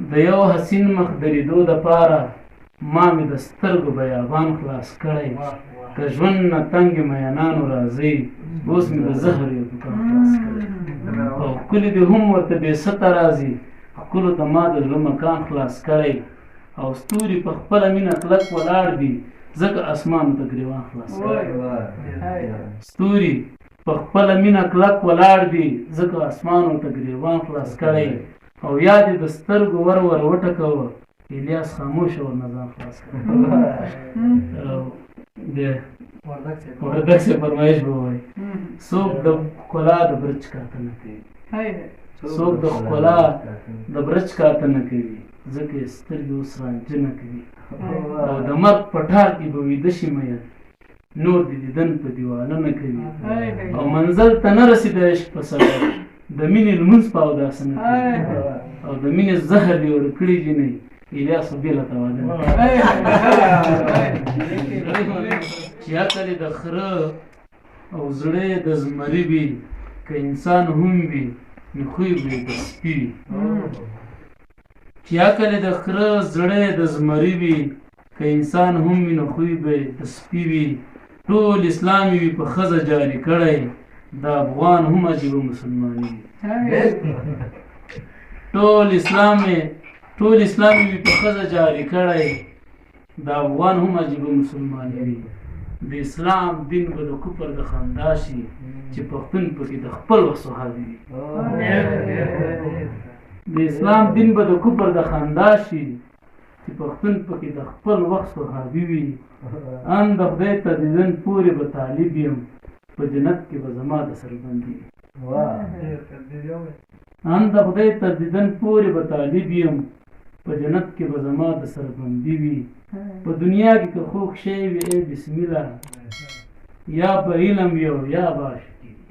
د یو حسین مخ د لیدو دپاره ما مې د سترګو بیابان خلاص کړی که ژوند نه تنګې میانانو راځئ اوس مې د زهر یو دوکان خلاص کړی او ښکلي دې هم ورته بې سته راځي ښکلو ته ما د زړه مکان خلاص کړی او ستوري په خپله مینه کلک ولاړ دي ځکه اسمانو ته ګریوان خلاص کړی ستوري په خپله مینه کلک ولاړ دي ځکه اسمانو ته ګریوان خلاص کړی او یا دې د سترګو ور وټکوه الیاس خاموش ور نه ځان خلاص کړی د وردک سے فرمایش به وایي څوک د ښکلا د برج کاته نه کوي څوک د ښکلا د برج کاته نه کوي ځکه یې سترګې اوس رانجه نه کوي او د مرګ په ټال کې به ویده شي مین نور د دیدن په دیوانه نه کوي او منزل ته نه رسېد عشق په سړی د مینې لمونځ په اوداسه نه کوي او د مینې زهر یې ورکړي جینۍ الیاس خو بېله ته واده نه چې عقل یې د خره او زړه یې د زمري وي که انسان هم وي نو خوی به یې د سپي وي چې عقل یې د خره زړه یې د زمري وي که انسان هم وي نو خوی به یې د سپي وي ټول اسلام یې وي په ښځه جاري کړی د افغان هم عجیبه مسلماني وي ټول اسلام یې وي په ښځه جاري کړی د افغان هم عجیبه مسلماني وي د اسلام دین به د کفر د خندا شي چې پښتون پکې د خپل وخت صحابي وي د اسلام دین به د کفر د خندا شي چې پښتون پکې د خپل وخت صحابي وي ان د خدای ته دیدن پورې به طالب یم په جنت کې به زما د سربندي ان د خدای ته دیدن پورې به طالب یم په جنت کې به زما د سربندي وي په دنیا کې که خوږ شی وي ای بسم الله یا به علم وي او یا به عاشقي وي